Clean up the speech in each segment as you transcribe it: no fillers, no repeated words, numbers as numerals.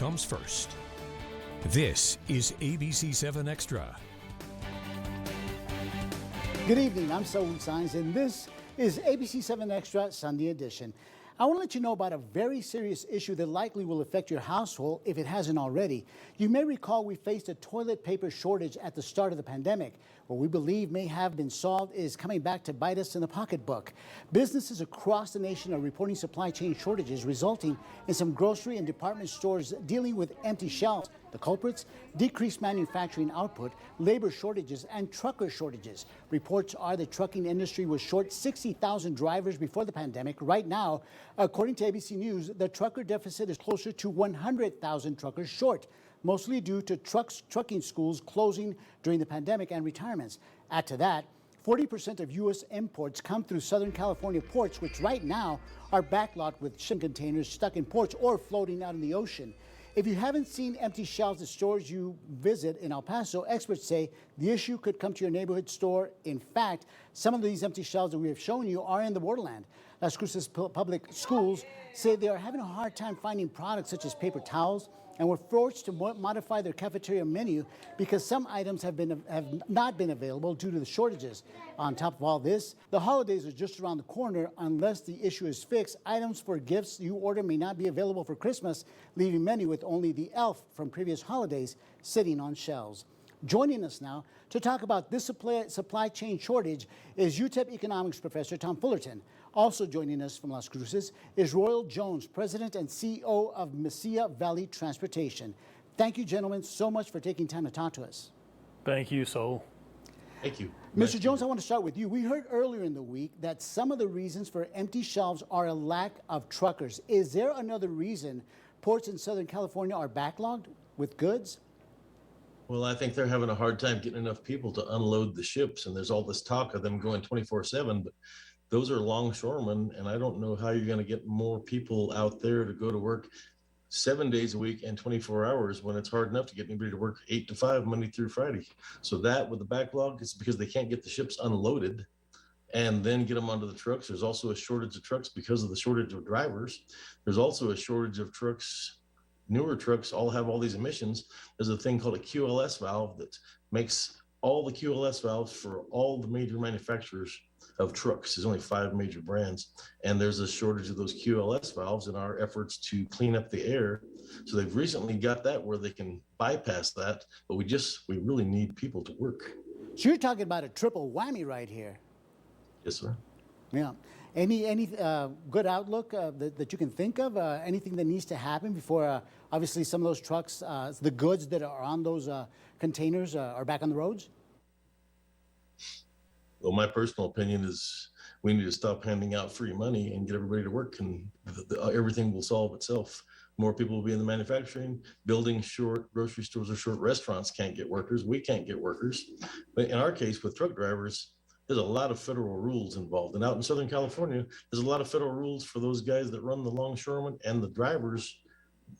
comes first. This is ABC-7 Extra. Good evening, I'm Saul Saenz, and this is ABC-7 Extra Sunday edition. I want to let you know about a very serious issue that likely will affect your household if it hasn't already. You may recall we faced a toilet paper shortage at the start of the pandemic. What we believe may have been solved is coming back to bite us in the pocketbook. Businesses across the nation are reporting supply chain shortages, resulting in some grocery and department stores dealing with empty shelves. The culprits? Decreased manufacturing output, labor shortages, and trucker shortages. Reports are the trucking industry was short 60,000 drivers before the pandemic. Right now, according to ABC News, the trucker deficit is closer to 100,000 truckers short, mostly due to trucking schools closing during the pandemic and retirements. Add to that, 40% of U.S. imports come through Southern California ports, which right now are backlogged with shipping containers stuck in ports or floating out in the ocean. If you haven't seen empty shelves at stores you visit in El Paso, experts say the issue could come to your neighborhood store. In fact, some of these empty shelves that we have shown you are in the Borderland. Las Cruces public schools say they are having a hard time finding products such as paper towels and were forced to modify their cafeteria menu because some items have not been available due to the shortages. On top of all this, the holidays are just around the corner. Unless the issue is fixed, items for gifts you order may not be available for Christmas, leaving many with only the elf from previous holidays sitting on shelves. Joining us now to talk about this supply chain shortage is UTEP economics professor Tom Fullerton. Also joining us from Las Cruces is Royal Jones, president and CEO of Mesilla Valley Transportation. Thank you, gentlemen, so much for taking time to talk to us. Thank you, Saul. Thank you. Mr. Jones, I want to start with you. We heard earlier in the week that some of the reasons for empty shelves are a lack of truckers. Is there another reason ports in Southern California are backlogged with goods? Well, I think they're having a hard time getting enough people to unload the ships, and there's all this talk of them going 24/7, but those are longshoremen, and I don't know how you're going to get more people out there to go to work 7 days a week and 24 hours when it's hard enough to get anybody to work 8 to 5 Monday through Friday. So that with the backlog, it's because they can't get the ships unloaded and then get them onto the trucks. There's also a shortage of trucks because of the shortage of drivers. There's also a shortage of trucks. Newer trucks all have all these emissions. There's a thing called a QLS valve that makes all the QLS valves for all the major manufacturers of trucks. There's only 5 major brands, and there's a shortage of those QLS valves in our efforts to clean up the air. So they've recently got that where they can bypass that, but we really need people to work. So you're talking about a triple whammy right here. Yes, sir. Yeah. Any good outlook that you can think of? Anything that needs to happen before, obviously, some of those trucks, the goods that are on those containers are back on the roads? Well, my personal opinion is we need to stop handing out free money and get everybody to work, and everything will solve itself. More people will be in the manufacturing, buildings short, grocery stores are short, restaurants can't get workers, we can't get workers. But in our case with truck drivers, there's a lot of federal rules involved. And out in Southern California, there's a lot of federal rules for those guys that run the longshoremen and the drivers,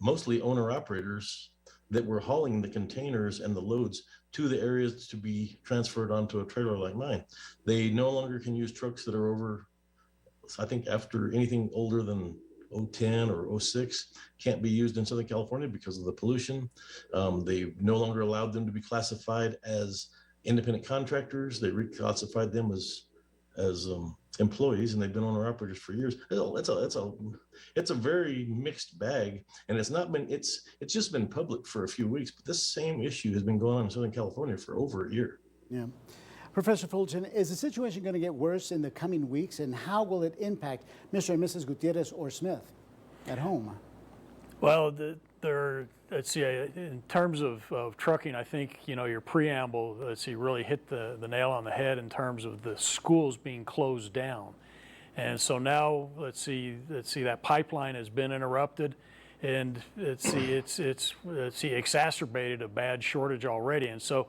mostly owner-operators, that were hauling the containers and the loads to the areas to be transferred onto a trailer like mine. They no longer can use trucks that are over, I think after anything older than 010 or 06 can't be used in Southern California because of the pollution. They no longer allowed them to be classified as independent contractors. They reclassified them as employees, and they've been owner operators for years. It's a very mixed bag, and it's just been public for a few weeks, but this same issue has been going on in Southern California for over a year. Yeah. Professor Fulton, is the situation going to get worse in the coming weeks, and how will it impact Mr. and Mrs. Gutierrez or Smith at home? Well, let's see, in terms of trucking, I think, your preamble, really hit the nail on the head in terms of the schools being closed down. And so now, let's see, that pipeline has been interrupted, and it's exacerbated a bad shortage already. And so,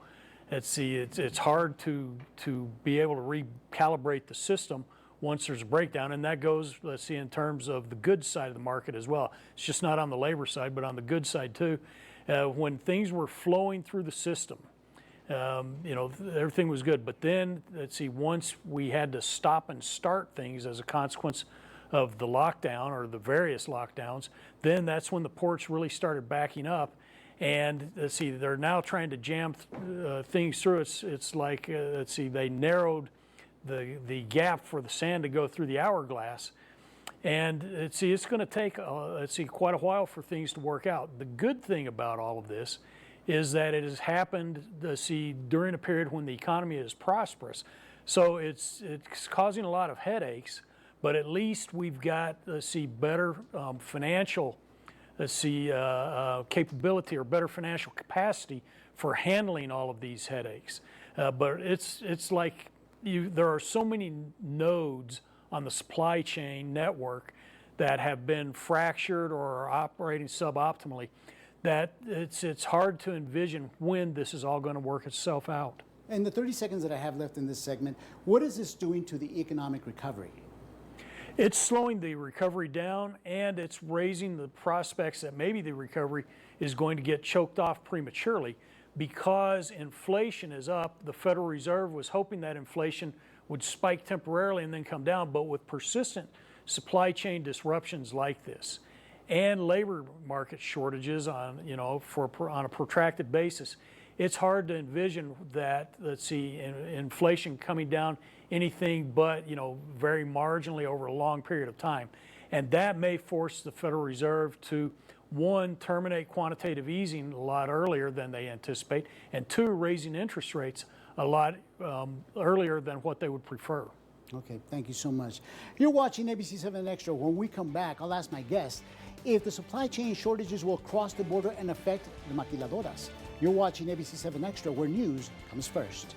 it's hard to be able to recalibrate the system once there's a breakdown, and that goes, in terms of the goods side of the market as well. It's just not on the labor side, but on the goods side too. When things were flowing through the system, everything was good. But then, once we had to stop and start things as a consequence of the lockdown or the various lockdowns, then that's when the ports really started backing up. And let's see, they're now trying to jam things through. It's like, let's see, they narrowed the gap for the sand to go through the hourglass. And it's going to take, quite a while for things to work out. The good thing about all of this is that it has happened, during a period when the economy is prosperous. So it's causing a lot of headaches, but at least we've got, better financial, capability or better financial capacity for handling all of these headaches. But it's like there are so many nodes on the supply chain network that have been fractured or are operating suboptimally that it's hard to envision when this is all going to work itself out. In the 30 seconds that I have left in this segment, what is this doing to the economic recovery? It's slowing the recovery down, and it's raising the prospects that maybe the recovery is going to get choked off prematurely because inflation is up. The Federal Reserve was hoping that inflation would spike temporarily and then come down, but with persistent supply chain disruptions like this and labor market shortages on a protracted basis, it's hard to envision that, inflation coming down anything but, very marginally over a long period of time. And that may force the Federal Reserve to, one, terminate quantitative easing a lot earlier than they anticipate, and two, raising interest rates a lot earlier than what they would prefer. Okay, thank you so much. You're watching ABC-7 Extra. When we come back, I'll ask my guest if the supply chain shortages will cross the border and affect the maquiladoras. You're watching ABC-7 Extra, where news comes first.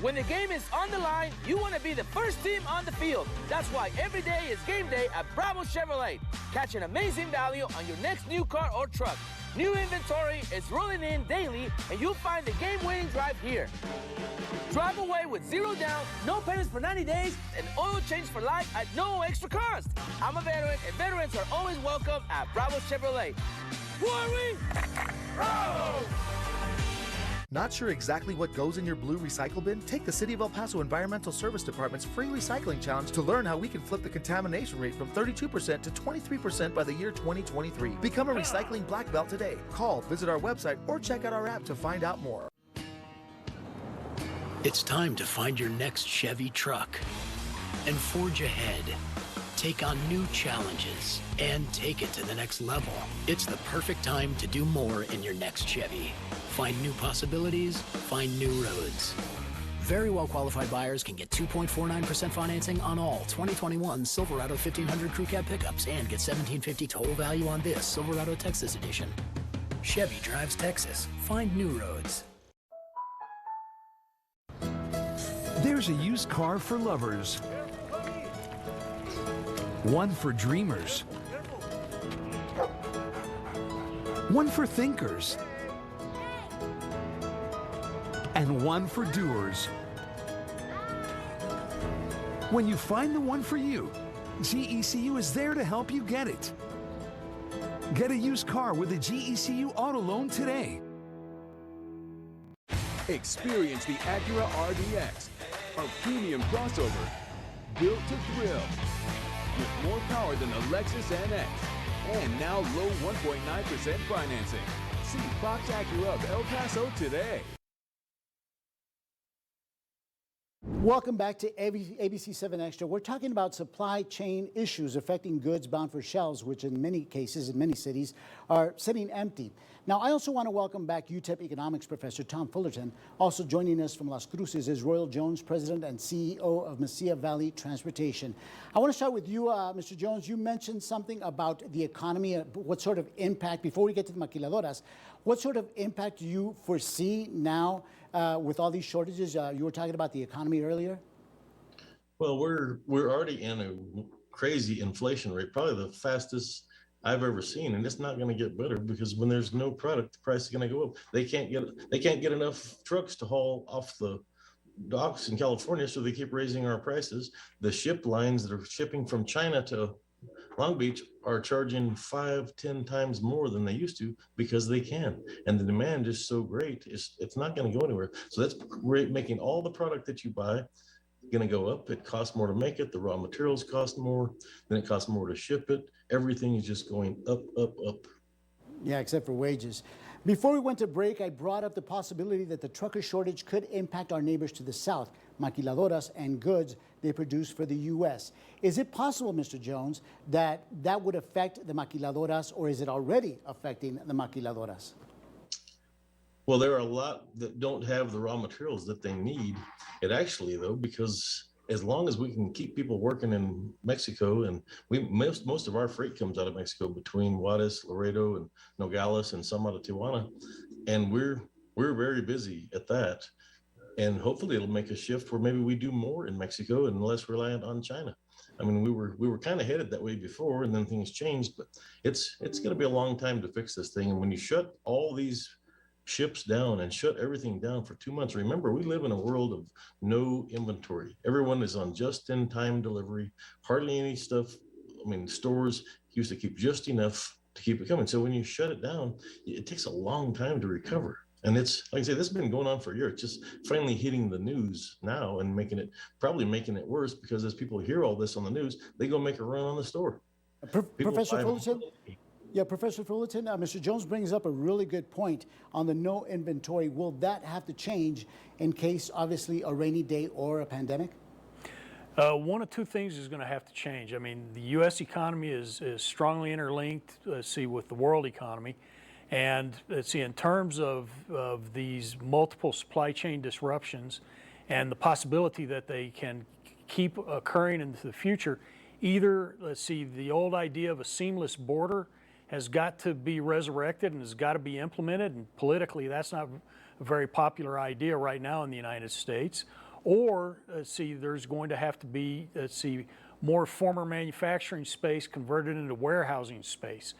When the game is on the line, you want to be the first team on the field. That's why every day is game day at Bravo Chevrolet. Catch an amazing value on your next new car or truck. New inventory is rolling in daily, and you'll find the game-winning drive here. Drive away with 0 down, no payments for 90 days, and oil change for life at no extra cost. I'm a veteran, and veterans are always welcome at Bravo Chevrolet. Who are we? Bravo! Not sure exactly what goes in your blue recycle bin? Take the City of El Paso Environmental Service Department's free recycling challenge to learn how we can flip the contamination rate from 32% to 23% by the year 2023. Become a recycling black belt today. Call, visit our website, or check out our app to find out more. It's time to find your next Chevy truck and forge ahead. Take on new challenges and take it to the next level. It's the perfect time to do more in your next Chevy. Find new possibilities, find new roads. Very well qualified buyers can get 2.49% financing on all 2021 Silverado 1500 Crew Cab pickups and get $1,750 total value on this Silverado Texas edition. Chevy drives Texas. Find new roads. There's a used car for lovers, one for dreamers, one for thinkers, and one for doers. When you find the one for you, GECU is there to help you get it. Get a used car with a GECU auto loan today. Experience the Acura RDX, a premium crossover built to thrill. With more power than the Lexus NX and now low 1.9% financing. See Fox Acura of El Paso today. Welcome back to ABC-7 Extra. We're talking about supply chain issues affecting goods bound for shelves, which in many cases, in many cities, are sitting empty. Now, I also want to welcome back UTEP economics professor Tom Fullerton. Also joining us from Las Cruces is Royal Jones, president and CEO of Mesilla Valley Transportation. I want to start with you, Mr. Jones. You mentioned something about the economy, what sort of impact, before we get to the maquiladoras, what sort of impact do you foresee now with all these shortages? You were talking about the economy earlier. Well, we're already in a crazy inflation rate, probably the fastest I've ever seen, and it's not going to get better because when there's no product, the price is going to go up. They can't get enough trucks to haul off the docks in California, so they keep raising our prices. The ship lines that are shipping from China to Long Beach are charging 5-10 times more than they used to because they can, and the demand is so great, it's not going to go anywhere. So that's great, making all the product that you buy going to go up. It costs more to make it. The raw materials cost more. Then it costs more to ship it. Everything is just going up, up, up. Yeah, except for wages. Before we went to break, I brought up the possibility that the trucker shortage could impact our neighbors to the south, maquiladoras and goods they produce for the U.S. Is it possible, Mr. Jones, that that would affect the maquiladoras, or is it already affecting the maquiladoras? Well, there are a lot that don't have the raw materials that they need. It actually, though, because as long as we can keep people working in Mexico, and most of our freight comes out of Mexico between Juarez, Laredo, and Nogales, and some out of Tijuana, and we're very busy at that. And hopefully, it'll make a shift where maybe we do more in Mexico and less reliant on China. I mean, we were kind of headed that way before, and then things changed. But it's going to be a long time to fix this thing. And when you shut all these ships down and shut everything down for 2 months. Remember, we live in a world of no inventory. Everyone is on just-in-time delivery, hardly any stuff. I mean, stores used to keep just enough to keep it coming. So when you shut it down, it takes a long time to recover. And it's, like I say, this has been going on for a year. It's just finally hitting the news now and probably making it worse, because as people hear all this on the news, they go make a run on the store. Professor Fullerton? Yeah, Professor Fullerton, Mr. Jones brings up a really good point on the no inventory. Will that have to change in case, obviously, a rainy day or a pandemic? One of two things is going to have to change. I mean, the U.S. economy is strongly interlinked, with the world economy. And in terms of these multiple supply chain disruptions and the possibility that they can keep occurring into the future, either, the old idea of a seamless border has got to be resurrected and has got to be implemented, and politically that's not a very popular idea right now in the United States. Or, there's going to have to be, more former manufacturing space converted into warehousing space.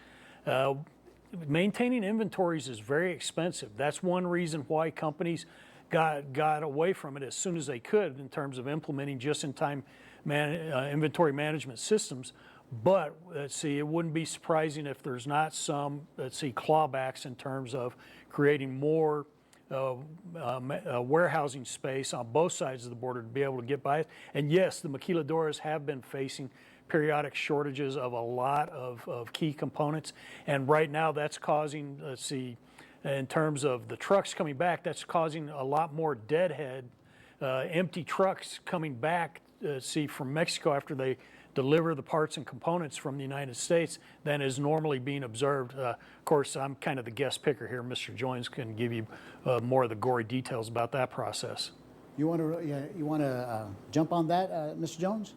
Maintaining inventories is very expensive. That's one reason why companies got away from it as soon as they could in terms of implementing just-in-time inventory management systems. But it wouldn't be surprising if there's not some clawbacks in terms of creating more warehousing space on both sides of the border to be able to get by it. And yes, the maquiladoras have been facing periodic shortages of a lot of key components, and right now that's causing, in terms of the trucks coming back, that's causing a lot more deadhead, empty trucks coming back, from Mexico after they deliver the parts and components from the United States than is normally being observed. Of course, I'm kind of the guest picker here. Mr. Jones can give you more of the gory details about that process. You want to jump on that, Mr. Jones?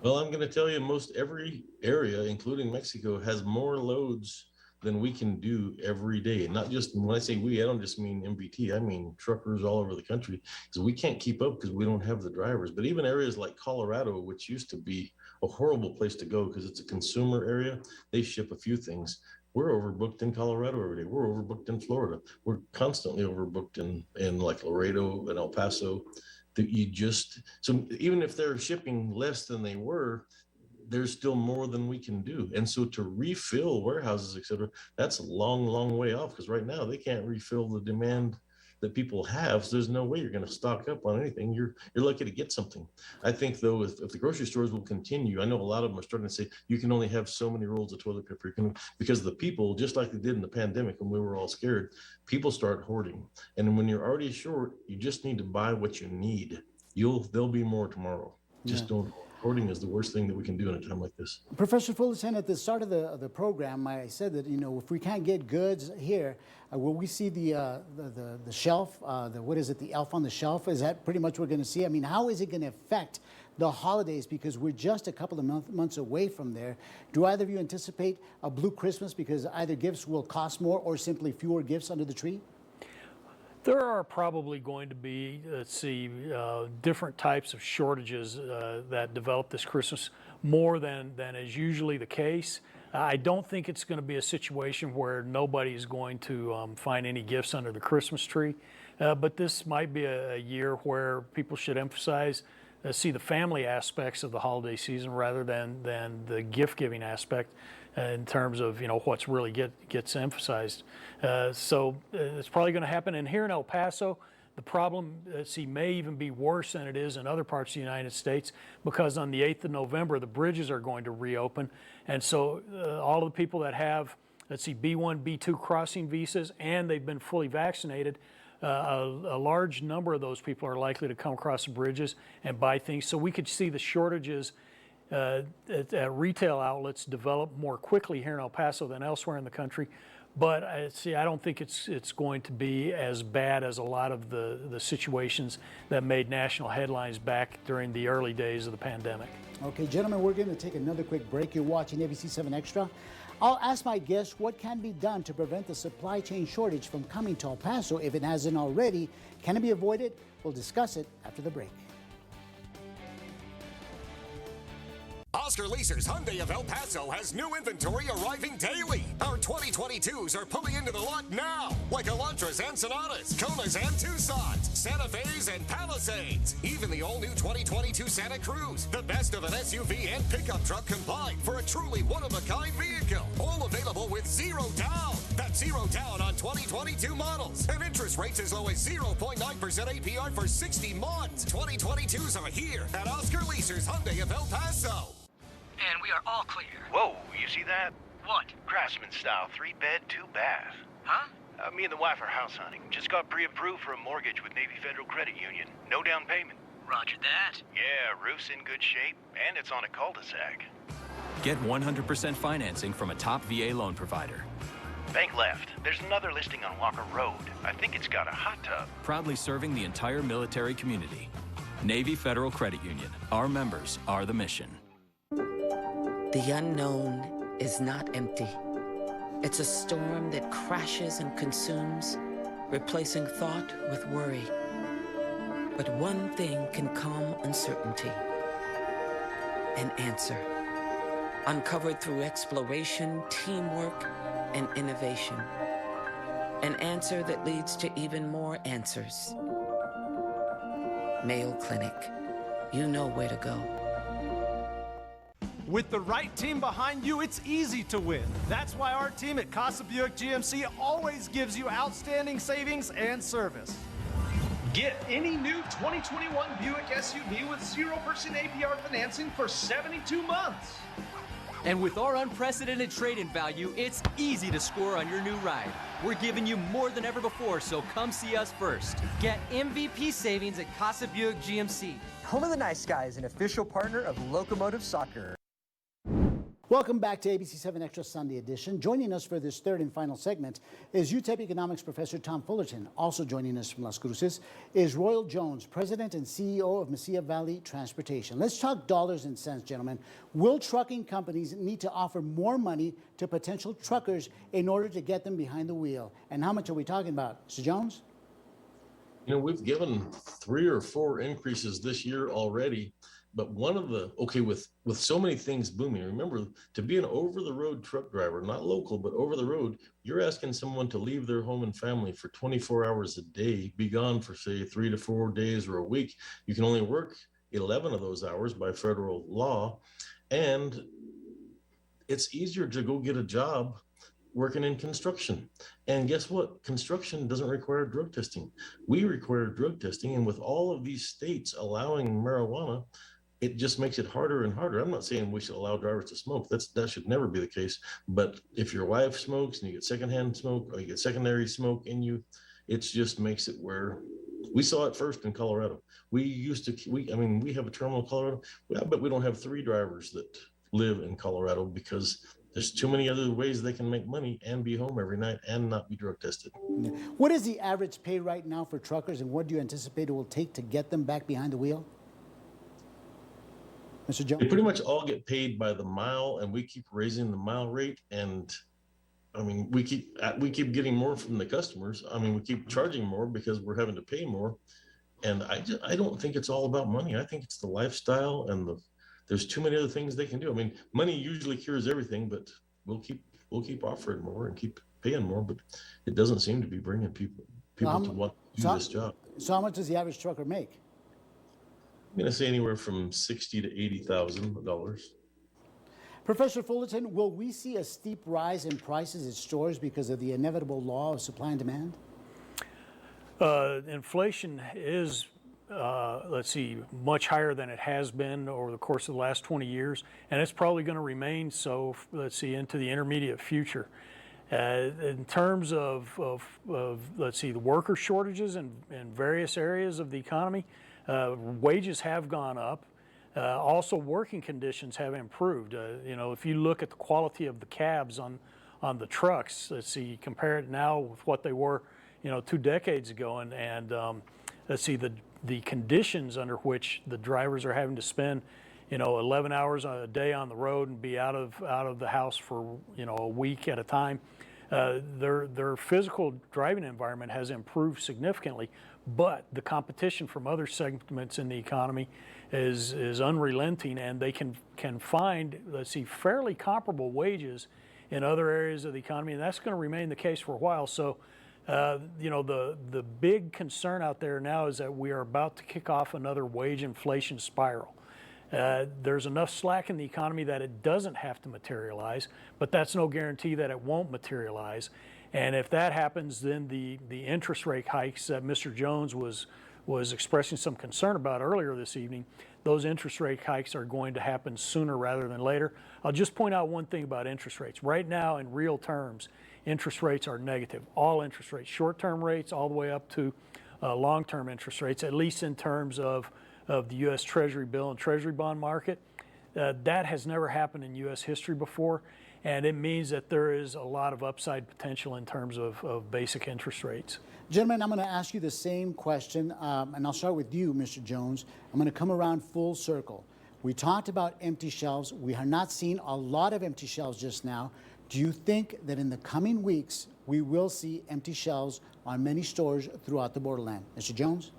Well, I'm going to tell you, most every area, including Mexico, has more loads than we can do every day. Not just, when I say we, I don't just mean MBT, I mean truckers all over the country. So we can't keep up because we don't have the drivers. But even areas like Colorado, which used to be a horrible place to go because it's a consumer area, they ship a few things. We're overbooked in Colorado every day. We're overbooked in Florida. We're constantly overbooked in like Laredo and El Paso. So even if they're shipping less than they were, there's still more than we can do. And so to refill warehouses, et cetera, that's a long, long way off, because right now they can't refill the demand that people have. So there's no way you're going to stock up on anything. You're lucky to get something. I think, though, if the grocery stores will continue, I know a lot of them are starting to say you can only have so many rolls of toilet paper, because the people, just like they did in the pandemic when we were all scared, people start hoarding. And when you're already short, you just need to buy what you need. There'll be more tomorrow. Just don't. Hoarding is the worst thing that we can do in a time like this. Professor Fullerton, at the start of the program, I said that, if we can't get goods here, will we see the shelf, the elf on the shelf? Is that pretty much what we're going to see? I mean, how is it going to affect the holidays? Because we're just a couple of months away from there. Do either of you anticipate a blue Christmas because either gifts will cost more or simply fewer gifts under the tree? There are probably going to be, different types of shortages that develop this Christmas more than is usually the case. I don't think it's going to be a situation where nobody is going to find any gifts under the Christmas tree, but this might be a year where people should emphasize see the family aspects of the holiday season rather than the gift-giving aspect in terms of, what's really gets emphasized. So it's probably going to happen. And here in El Paso, the problem, may even be worse than it is in other parts of the United States, because on the 8th of November, the bridges are going to reopen. And so all of the people that have, B1, B2 crossing visas, and they've been fully vaccinated, a large number of those people are likely to come across the bridges and buy things. So we could see the shortages at retail outlets develop more quickly here in El Paso than elsewhere in the country. But I don't think it's going to be as bad as a lot of the situations that made national headlines back during the early days of the pandemic. Okay, gentlemen, we're going to take another quick break. You're watching ABC-7 Extra. I'll ask my guests what can be done to prevent the supply chain shortage from coming to El Paso if it hasn't already. Can it be avoided? We'll discuss it after the break. Oscar Leaser's Hyundai of El Paso has new inventory arriving daily. Our 2022s are pulling into the lot now, like Elantras and Sonatas, Konas and Tucsons, Santa Fe's and Palisades. Even the all-new 2022 Santa Cruz, the best of an SUV and pickup truck combined for a truly one-of-a-kind vehicle. All available with zero down. That's zero down on 2022 models. And interest rates as low as 0.9% APR for 60 months. 2022s are here at Oscar Leaser's Hyundai of El Paso. And we are all clear. Whoa, you see that? What? Craftsman style, 3-bed, 2-bath. Huh? Me and the wife are house hunting. Just got pre-approved for a mortgage with Navy Federal Credit Union. No down payment. Roger that. Yeah, roof's in good shape, and it's on a cul-de-sac. Get 100% financing from a top VA loan provider. Bank left. There's another listing on Walker Road. I think it's got a hot tub. Proudly serving the entire military community. Navy Federal Credit Union. Our members are the mission. The unknown is not empty. It's a storm that crashes and consumes, replacing thought with worry. But one thing can calm uncertainty: an answer. Uncovered through exploration, teamwork, and innovation. An answer that leads to even more answers. Mayo Clinic. You know where to go. With the right team behind you, it's easy to win. That's why our team at Casa Buick GMC always gives you outstanding savings and service. Get any new 2021 Buick SUV with 0% APR financing for 72 months. And with our unprecedented trade-in value, it's easy to score on your new ride. We're giving you more than ever before, so come see us first. Get MVP savings at Casa Buick GMC, home of the nice guys, an official partner of Locomotive Soccer. Welcome back to ABC-7 Extra Sunday Edition. Joining us for this third and final segment is UTEP economics professor Tom Fullerton. Also joining us from Las Cruces is Royal Jones, president and CEO of Mesilla Valley Transportation. Let's talk dollars and cents, gentlemen. Will trucking companies need to offer more money to potential truckers in order to get them behind the wheel? And how much are we talking about? Mr. Jones? We've given 3 or 4 increases this year already. But one of the, with so many things booming, remember, to be an over-the-road truck driver, not local, but over the road, you're asking someone to leave their home and family for 24 hours a day, be gone for, say, 3 to 4 days or a week. You can only work 11 of those hours by federal law. And it's easier to go get a job working in construction. And guess what? Construction doesn't require drug testing. We require drug testing. And with all of these states allowing marijuana, it just makes it harder and harder. I'm not saying we should allow drivers to smoke. That should never be the case. But if your wife smokes and you get secondhand smoke or you get secondary smoke in you, it just makes it where we saw it first in Colorado. We have a terminal in Colorado. I bet we don't have 3 drivers that live in Colorado because there's too many other ways they can make money and be home every night and not be drug tested. What is the average pay right now for truckers, and what do you anticipate it will take to get them back behind the wheel? Mr. Jones? They pretty much all get paid by the mile, and we keep raising the mile rate. And we keep getting more from the customers. We keep charging more because we're having to pay more. And I don't think it's all about money. I think it's the lifestyle and there's too many other things they can do. Money usually cures everything, but we'll keep offering more and keep paying more. But it doesn't seem to be bringing people to want to do this job. So how much does the average trucker make? I'm going to say anywhere from $60,000 to $80,000. Professor Fullerton, will we see a steep rise in prices at stores because of the inevitable law of supply and demand? Inflation is, much higher than it has been over the course of the last 20 years, and it's probably going to remain so, into the intermediate future. In terms of the worker shortages in various areas of the economy, wages have gone up. Also, working conditions have improved. If you look at the quality of the cabs on the trucks, compare it now with what they were, 2 decades ago, and the conditions under which the drivers are having to spend, 11 hours a day on the road and be out of the house for, a week at a time. Their physical driving environment has improved significantly, but the competition from other segments in the economy is unrelenting, and they can find, fairly comparable wages in other areas of the economy, and that's going to remain the case for a while. So, the big concern out there now is that we are about to kick off another wage inflation spiral. There's enough slack in the economy that it doesn't have to materialize, but that's no guarantee that it won't materialize. And if that happens, then the interest rate hikes that Mr. Jones was expressing some concern about earlier this evening, those interest rate hikes are going to happen sooner rather than later. I'll just point out one thing about interest rates. Right now, in real terms, interest rates are negative. All interest rates, short-term rates all the way up to long-term interest rates, at least in terms of the U.S. Treasury bill and Treasury bond market. That has never happened in U.S. history before, and it means that there is a lot of upside potential in terms of basic interest rates. Gentlemen, I'm going to ask you the same question, and I'll start with you, Mr. Jones. I'm going to come around full circle. We talked about empty shelves. We are not seeing a lot of empty shelves just now. Do you think that in the coming weeks we will see empty shelves on many stores throughout the borderland? Mr. Jones?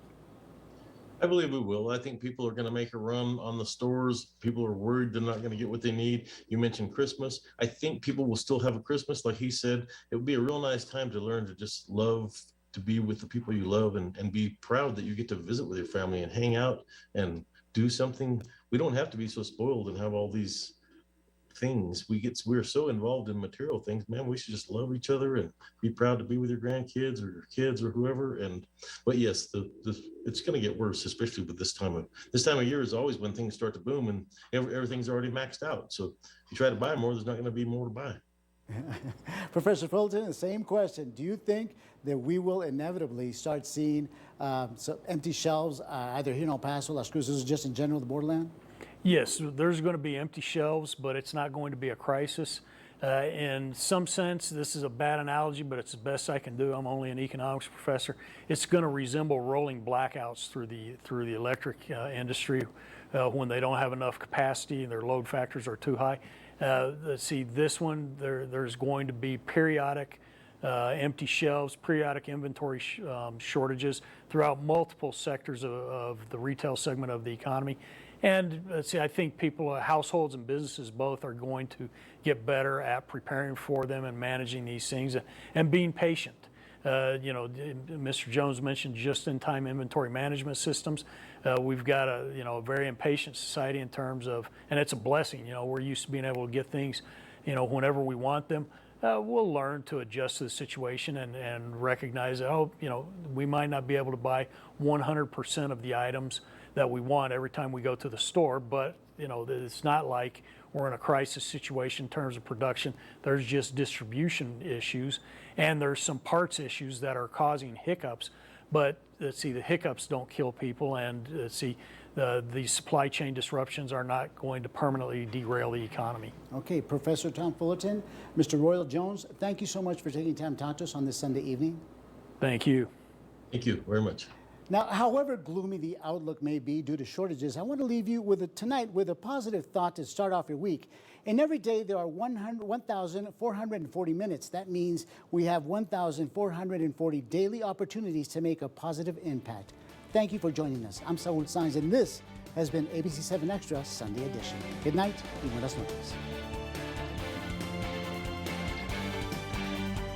I believe we will. I think people are going to make a run on the stores. People are worried they're not going to get what they need. You mentioned Christmas. I think people will still have a Christmas. Like he said, it would be a real nice time to learn to just love to be with the people you love and be proud that you get to visit with your family and hang out and do something. We don't have to be so spoiled and have all these things. We're so involved in material things, man. We should just love each other and be proud to be with your grandkids or your kids or whoever. But yes, it's going to get worse, especially with this time of year is always when things start to boom and everything's already maxed out. So if you try to buy more, there's not going to be more to buy. Professor Fulton, the same question. Do you think that we will inevitably start seeing some empty shelves either here in El Paso, Las Cruces, or just in general the borderland? Yes, there's going to be empty shelves, but it's not going to be a crisis. In some sense, this is a bad analogy, but it's the best I can do. I'm only an economics professor. It's going to resemble rolling blackouts through the electric industry when they don't have enough capacity and their load factors are too high. Let's see, this one, there's going to be periodic empty shelves, periodic inventory shortages throughout multiple sectors of the retail segment of the economy. And let's see, I think people, households and businesses both are going to get better at preparing for them and managing these things and being patient. Mr. Jones mentioned just-in-time inventory management systems. We've got a very impatient society in terms of, and it's a blessing. We're used to being able to get things, whenever we want them. We'll learn to adjust to the situation and recognize that, we might not be able to buy 100% of the items that we want every time we go to the store, but it's not like we're in a crisis situation in terms of production. There's just distribution issues, and there's some parts issues that are causing hiccups. But let's see, the hiccups don't kill people, and let's see, the supply chain disruptions are not going to permanently derail the economy. Okay, Professor Tom Fullerton, Mr. Royal Jones, thank you so much for taking time to talk to us on this Sunday evening. Thank you. Thank you very much. Now, however gloomy the outlook may be due to shortages, I want to leave you tonight with a positive thought to start off your week. And every day there are 1,440 minutes. That means we have 1,440 daily opportunities to make a positive impact. Thank you for joining us. I'm Saul Saenz, and this has been ABC-7 Extra Sunday Edition. Good night y buenas noches.